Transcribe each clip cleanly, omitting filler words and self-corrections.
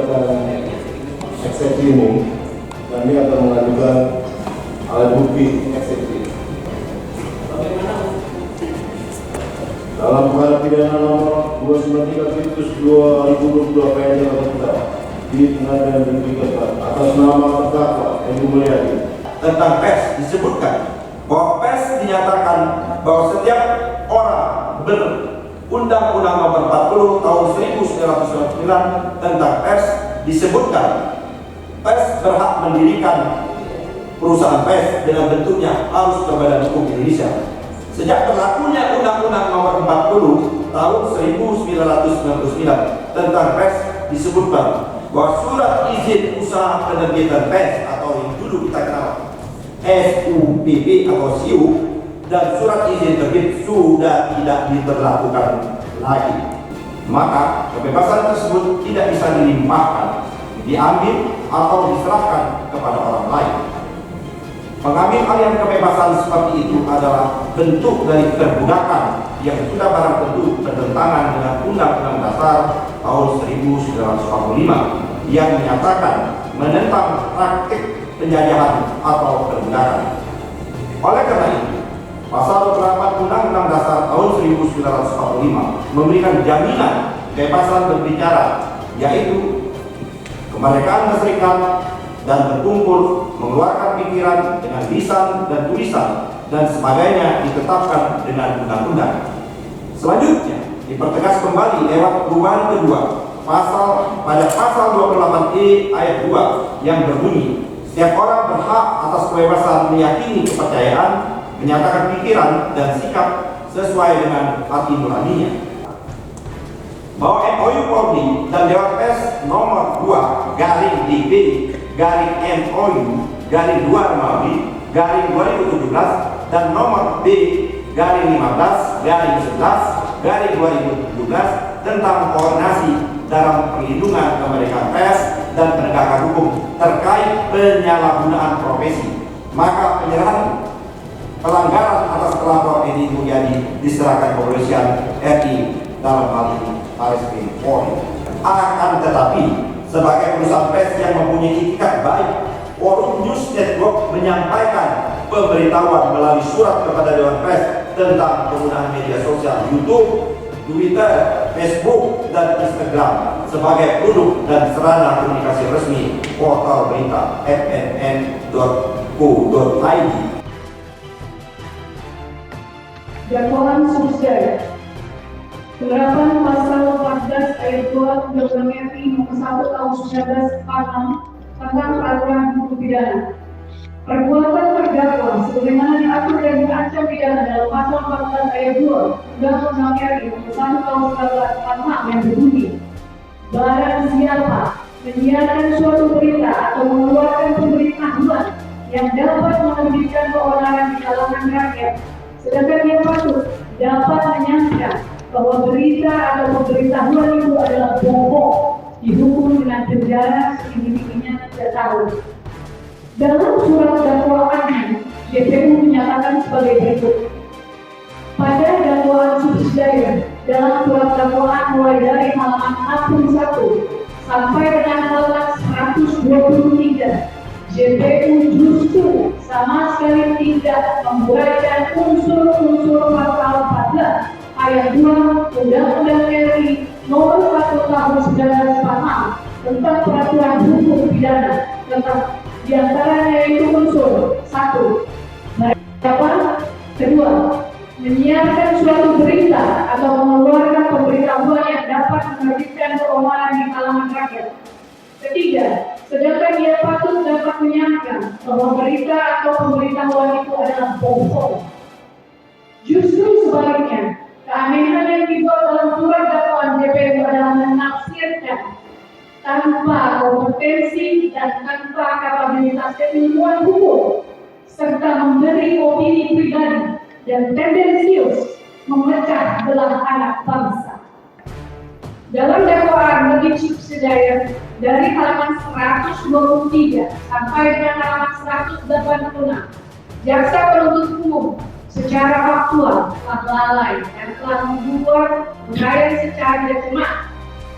gugatan eksepsi ini, kami akan mengajukan alat bukti eksepsi. Dalam perkara pidana nomor 293/2022 PN Jakarta di pengadilan negeri Jakarta atas nama terdakwa Edi Mulyadi tentang pers disebutkan bahwa pers dinyatakan bahwa setiap orang berundang-undang nomor 40 tahun 1999 tentang pers disebutkan pers berhak mendirikan perusahaan pers dengan bentuknya harus berbadan hukum Indonesia. Sejak berlakunya Undang-Undang nomor 40 tahun 1999 tentang pers disebutkan bahwa surat izin usaha penerbitan pers atau yang dulu kita kenal SUPP atau SIU dan surat izin terbit sudah tidak diberlakukan lagi. Maka kebebasan tersebut tidak bisa dilimpahkan, diambil atau diserahkan kepada orang lain. Pengambil alih kebebasan seperti itu adalah bentuk dari perbudakan yang sudah barang tentu bertentangan dengan Undang-Undang Dasar tahun 1945 yang menyatakan menentang praktik penjajahan atau perbudakan. Oleh karena itu, Pasal 28 Undang-Undang Dasar tahun 1945 memberikan jaminan kebebasan berbicara, yaitu kemerdekaan berserikat dan berkumpul, mengeluarkan pikiran dengan lisan dan tulisan dan sebagainya ditetapkan dengan undang-undang. Selanjutnya dipertegas kembali lewat perubahan kedua pada pasal 28E ayat 2 yang berbunyi setiap orang berhak atas kebebasan meyakini kepercayaan, menyatakan pikiran dan sikap sesuai dengan hati nuraninya. Bahwa MOU Polri dan Dewan Pers nomor 2/DP/MOU/2 dan nomor B/15/11/2017 tentang koordinasi dalam perlindungan kemerdekaan pers dan penegakan hukum terkait penyalahgunaan profesi. Maka penyerahan pelanggaran atas pelapor Edi Mulyadi diserahkan kepolisian RI dalam hal ini Barreskrim Polri. Akan tetapi sebagai perusahaan pers yang mempunyai itikat baik, Forum News Network menyampaikan pemberitahuan melalui surat kepada Dewan Pers tentang penggunaan media sosial YouTube, Twitter, Facebook, dan Instagram sebagai produk dan sarana komunikasi resmi portal berita fnn.co.id. Dakwaan subsidiar. Penerapan pasal 14 ayat 2 Undang-Undang RI Nomor 1 Tahun 1946 tentang peraturan hukum pidana. Perbuatan terdakwa sebagaimana diatur dan diancam pidana dalam pasal 14 ayat 2 Undang-Undang RI Nomor 1 Tahun 1946 yang berbunyi, barang siapa menyiarkan suatu berita atau mengeluarkan pemberitahuan yang dapat menerbitkan keonaran di kalangan rakyat, sedangkan dia patut dapat menyangka bahwa berita atau pemberitahuan itu adalah bohong, dihukum dengan penjara setinggi-tingginya 3 tahun. Dalam surat dakwaannya, JPU menyatakan sebagai berikut. Pada dakwaan subsidiar dalam surat dakwaan mulai dari halaman 61 sampai dengan halaman 123, JPU justru sama sekali tidak membuatkan unsur-unsur pasal 14 ayat 2 Undang-Undang RI Nomor 1 Tahun 1946 tentang peraturan hukum pidana tentang diantaranya yaitu unsur 1. Mereka kedua, menyiarkan suatu berita atau mengeluarkan pemberitahuan yang dapat menerbitkan keonaran di kalangan rakyat. Ketiga, sedangkan dia patut dapat menyangka bahwa berita atau pemberitahuan itu adalah bohong. Justru sebaliknya, keanehan yang dibuat dalam surat dakwaan JPU adalah menafsirkan tanpa kompetensi dan tanpa kapabilitas keilmuan hukum, serta memberi opini pribadi dan tendensius memecah belah anak bangsa. Dalam dakwaan bagi subsidiar dari halaman 123 sampai dengan halaman 186, jaksa penuntut umum secara faktual telah lalai dan telah membuat uraian secara tidak cermat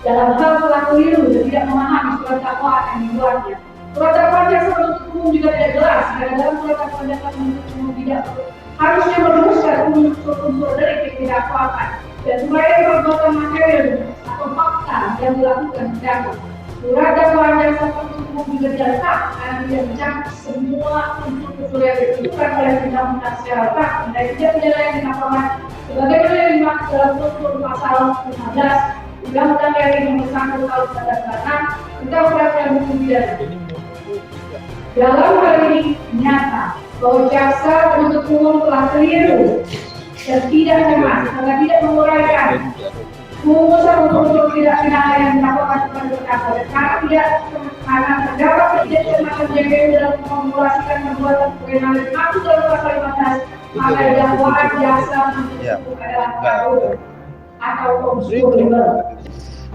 dalam hal telah keliru dan tidak memahami dakwaan yang dibuatnya. Surat dakwaan jaksa penuntut umum juga tidak jelas karena dalam surat dakwaan jaksa penuntut umum tidak harusnya merumuskan unsur-unsur delik yang didakwakan dan uraian perbuatan material atau fakta yang dilakukan terdakwa. Surat dakwaan jaksa penuntut umum juga tidak lengkap karena tidak mencakup semua unsur-unsur yang disebutkan oleh undang-undang secara lengkap dan tidak pidana yang didakwakan sebagaimana yang dimaksud dalam unsur pasal 15 Undang-Undang RI Nomor 1 Tahun 1996 tentang peraturan hukum pidana. Dalam hal ini nyata bahwa jaksa penuntut umum telah keliru dan tidak cermat karena tidak menguraikan rumusan unsur tidak pidana yang dilakukan kepada terdakwa karena terdapat ketidakcermatan JPU dalam memformulasikan perbuatan sebagaimana dimaksud dalam pasal 15 maka dakwaan jaksa penuntut umum adalah kabur atau obstruksible.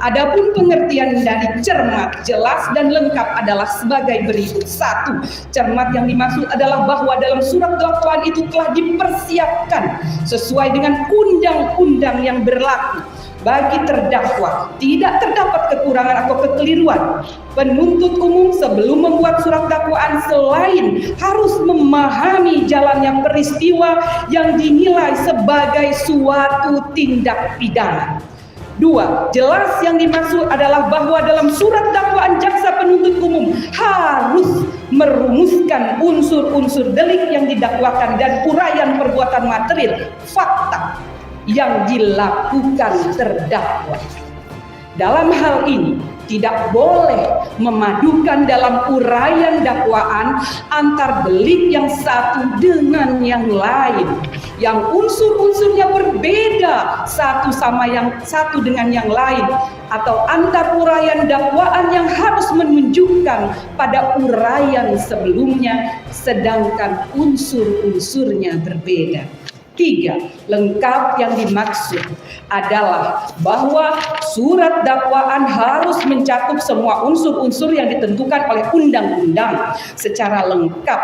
Adapun pengertian dari cermat, jelas dan lengkap adalah sebagai berikut. 1. Cermat yang dimaksud adalah bahwa dalam surat dakwaan itu telah dipersiapkan sesuai dengan undang-undang yang berlaku. Bagi terdakwa tidak terdapat kekurangan atau kekeliruan. Penuntut umum sebelum membuat surat dakwaan selain harus memahami jalannya peristiwa yang dinilai sebagai suatu tindak pidana. 2. Jelas yang dimaksud adalah bahwa dalam surat dakwaan jaksa penuntut umum harus merumuskan unsur-unsur delik yang didakwakan dan uraian perbuatan material, fakta yang dilakukan terdakwa. Dalam hal ini tidak boleh memadukan dalam uraian dakwaan antar delik yang satu dengan yang lain, yang unsur-unsurnya berbeda satu dengan yang lain, atau antar uraian dakwaan yang harus menunjukkan pada uraian sebelumnya sedangkan unsur-unsurnya berbeda. 3. Lengkap yang dimaksud adalah bahwa surat dakwaan harus mencakup semua unsur-unsur yang ditentukan oleh undang-undang secara lengkap.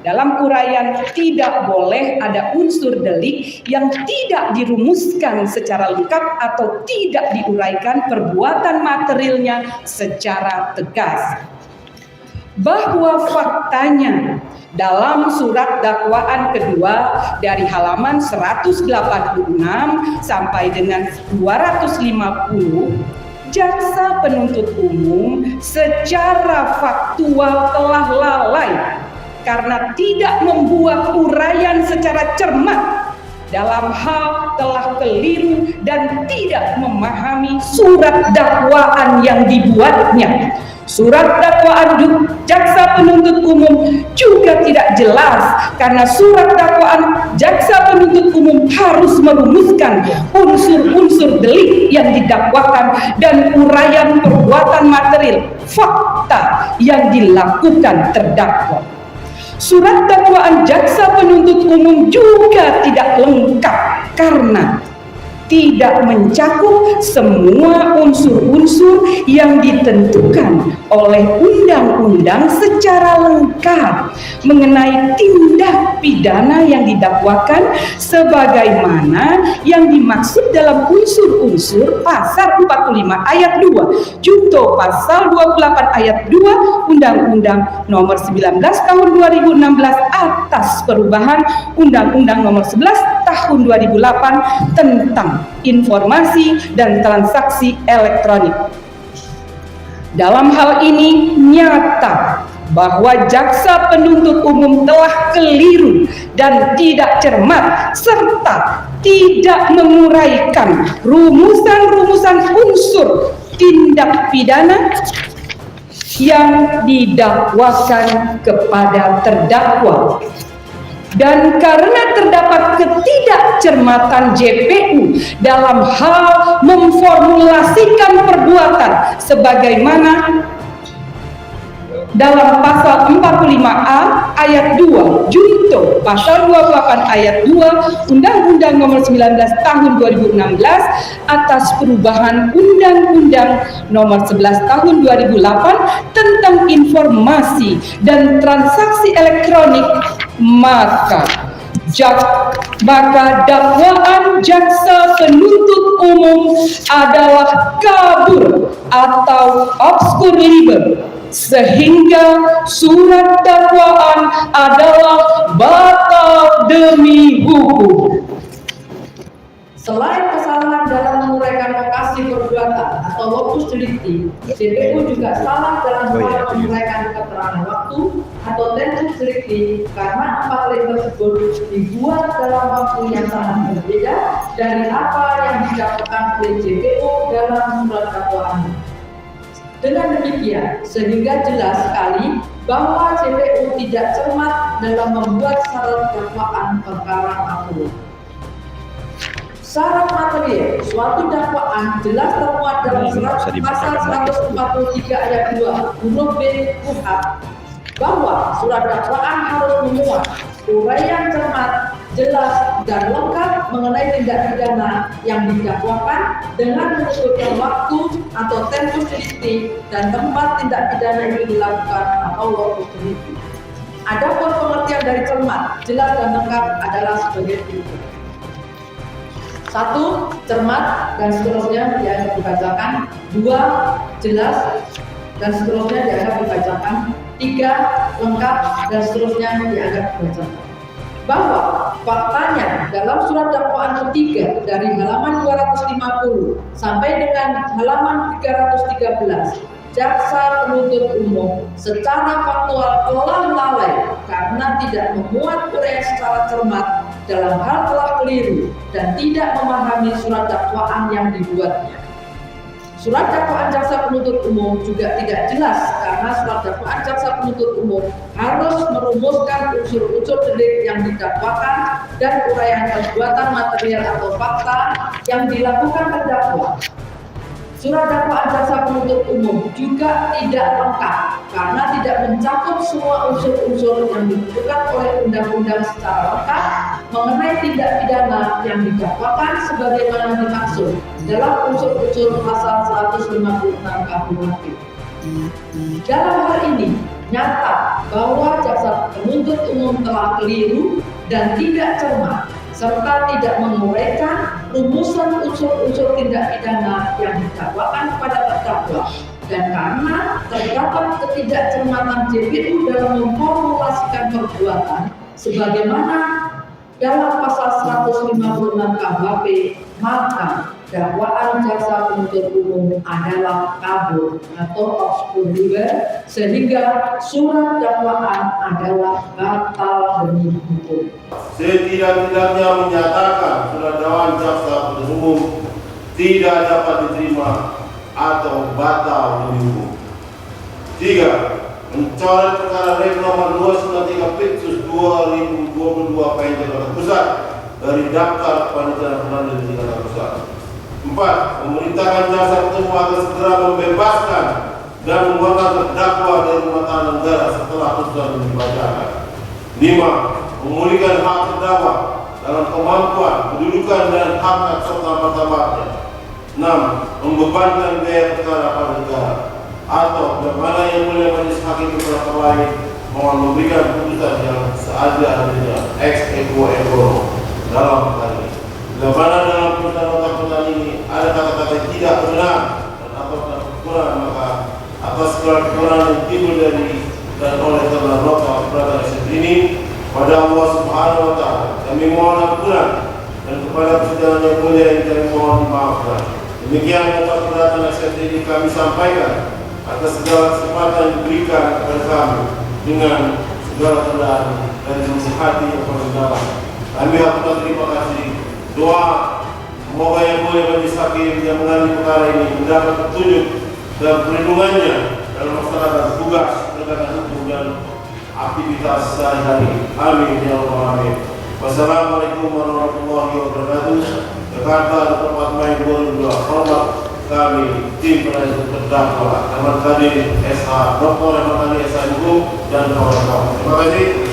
Dalam uraian tidak boleh ada unsur delik yang tidak dirumuskan secara lengkap atau tidak diuraikan perbuatan materialnya secara tegas. Bahwa faktanya dalam surat dakwaan kedua dari halaman 186 sampai dengan 250, jaksa penuntut umum secara faktual telah lalai karena tidak membuat uraian secara cermat, dalam hal telah keliru dan tidak memahami surat dakwaan yang dibuatnya. Surat dakwaan jaksa penuntut umum juga tidak jelas karena surat dakwaan jaksa penuntut umum harus merumuskan unsur-unsur delik yang didakwakan dan uraian perbuatan material, fakta yang dilakukan terdakwa. Surat dakwaan jaksa penuntut umum juga tidak lengkap karena tidak mencakup semua unsur-unsur yang ditentukan oleh undang-undang secara lengkap mengenai tindak pidana yang didakwakan sebagaimana yang dimaksud dalam unsur-unsur pasal 45 ayat 2, junto pasal 28 ayat 2 Undang-Undang Nomor 19 Tahun 2016 atas perubahan Undang-Undang Nomor 11 Tahun 2008 tentang informasi dan transaksi elektronik. Dalam hal ini nyata bahwa jaksa penuntut umum telah keliru dan tidak cermat serta tidak menguraikan rumusan-rumusan unsur tindak pidana yang didakwakan kepada terdakwa. Dan karena terdapat ketidakcermatan JPU dalam hal memformulasikan perbuatan sebagaimana dalam pasal 45A ayat 2 junto pasal 28 ayat 2 Undang-Undang Nomor 19 Tahun 2016 atas perubahan Undang-Undang Nomor 11 Tahun 2008 tentang informasi dan transaksi elektronik, maka dakwaan jaksa penuntut umum adalah kabur atau obscur liber sehingga surat dakwaan adalah batal demi hukum. Selain kesalahan dalam menguraikan lokasi perbuatan atau locus delicti, JPU juga salah dalam hal menguraikan keterangan waktu atau tempus delicti karena 4 link tersebut dibuat dalam waktu yang sangat berbeda dari apa yang didakwakan oleh JPU dalam surat dakwaan. Dengan demikian, sehingga jelas sekali bahwa JPU tidak cermat dalam membuat syarat dakwaan perkara akurat. Syarat material suatu dakwaan jelas termuat dalam pasal 143 ayat 2 huruf B KUHP bahwa surat dakwaan harus memuat uraian cermat, jelas dan lengkap mengenai tindak pidana yang didakwakan dengan menyebutkan waktu atau tempus delicti dan tempat tindak pidana itu dilakukan atau locus delicti. Adapun pengertian dari cermat, jelas dan lengkap adalah sebagai berikut. 1. Cermat dan seterusnya dianggap dibacakan. 2. Jelas dan seterusnya dianggap dibacakan. 3. Lengkap dan seterusnya dianggap dibacakan. Bahwa faktanya dalam surat dakwaan ketiga dari halaman 250 sampai dengan halaman 313, jaksa penuntut umum secara faktual telah lalai karena tidak memuat uraian secara cermat dalam hal telah keliru dan tidak memahami surat dakwaan yang dibuatnya. Surat dakwaan jaksa penuntut umum juga tidak jelas karena surat dakwaan jaksa penuntut umum harus merumuskan unsur-unsur delik yang didakwakan dan uraian perbuatan material atau fakta yang dilakukan terdakwa. Surat dakwaan jaksa penuntut umum juga tidak lengkap karena tidak mencakup semua unsur-unsur yang ditentukan oleh undang-undang secara lengkap mengenai tindak pidana yang didakwakan sebagaimana dimaksud dalam unsur-unsur pasal 156 KUHP. Dalam hal ini, nyata bahwa jaksa penuntut umum telah keliru dan tidak cermat serta tidak menguraikan rumusan unsur-unsur tindak pidana yang didakwakan kepada terdakwa, dan karena terdapat ketidakcermatan JPU dalam memformulasikan perbuatan sebagaimana dalam pasal 156 KUHP, maka dakwaan jaksa penuntut umum adalah kabur atau obscure sehingga surat dakwaan adalah batal demi hukum. Setidak-tidaknya menyatakan surat dakwaan jaksa penuntut umum tidak dapat diterima atau batal demi hukum. 3. Mencoret perkara rem nomor 293 Pitsus 2022 PN Jakarta Pusat dari daftar kepanitiaan pengadilan di Jakarta Pusat. 4. Memerintahkan jaksa penuntut umum agar segera membebaskan dan mengeluarkan terdakwa dari rumah tahanan negara setelah putusan dibacakan. 5. Memulihkan hak terdakwa dalam kemampuan, kedudukan dan hak serta martabatnya. 6. Membebankan biaya perkara pada negara. Atau bagaimana yang mulia majelis hakim beberapa lain mohon memberikan putusan yang seadil-adilnya ex equo dalam perkara ini. Bagaimana dalam putusan ini ada kata-kata tidak benar dan atau kekurangan, maka atas segala kekurangan yang timbul dari dan oleh karena nota keberatan ini pada Allah Subhanahu Wa Taala kami mohon ampunan dan kepada persidangan yang mulia yang kami mohon maafkan. Demikian nota keberatan ini kami sampaikan atas segala kesempatan yang diberikan kepada kami dengan segala keadaan dan isi hati yang paling dalam. Kami akan terima kasih. Doa semoga yang boleh majelis hakim yang menangani perkara ini mendapat petunjuk dan perlindungannya dalam melaksanakan tugas penegakan hukum dan aktivitas sehari-hari. Amin ya rabbal alamin. Wassalamualaikum warahmatullahi wabarakatuh. Jakarta 24 Mei 2022. Hormat kami tim penasihat terdakwa Ahmad Kadir SH, Dr. Ahmad Kadir SH Hukum dan kawan-kawan. Terima kasih.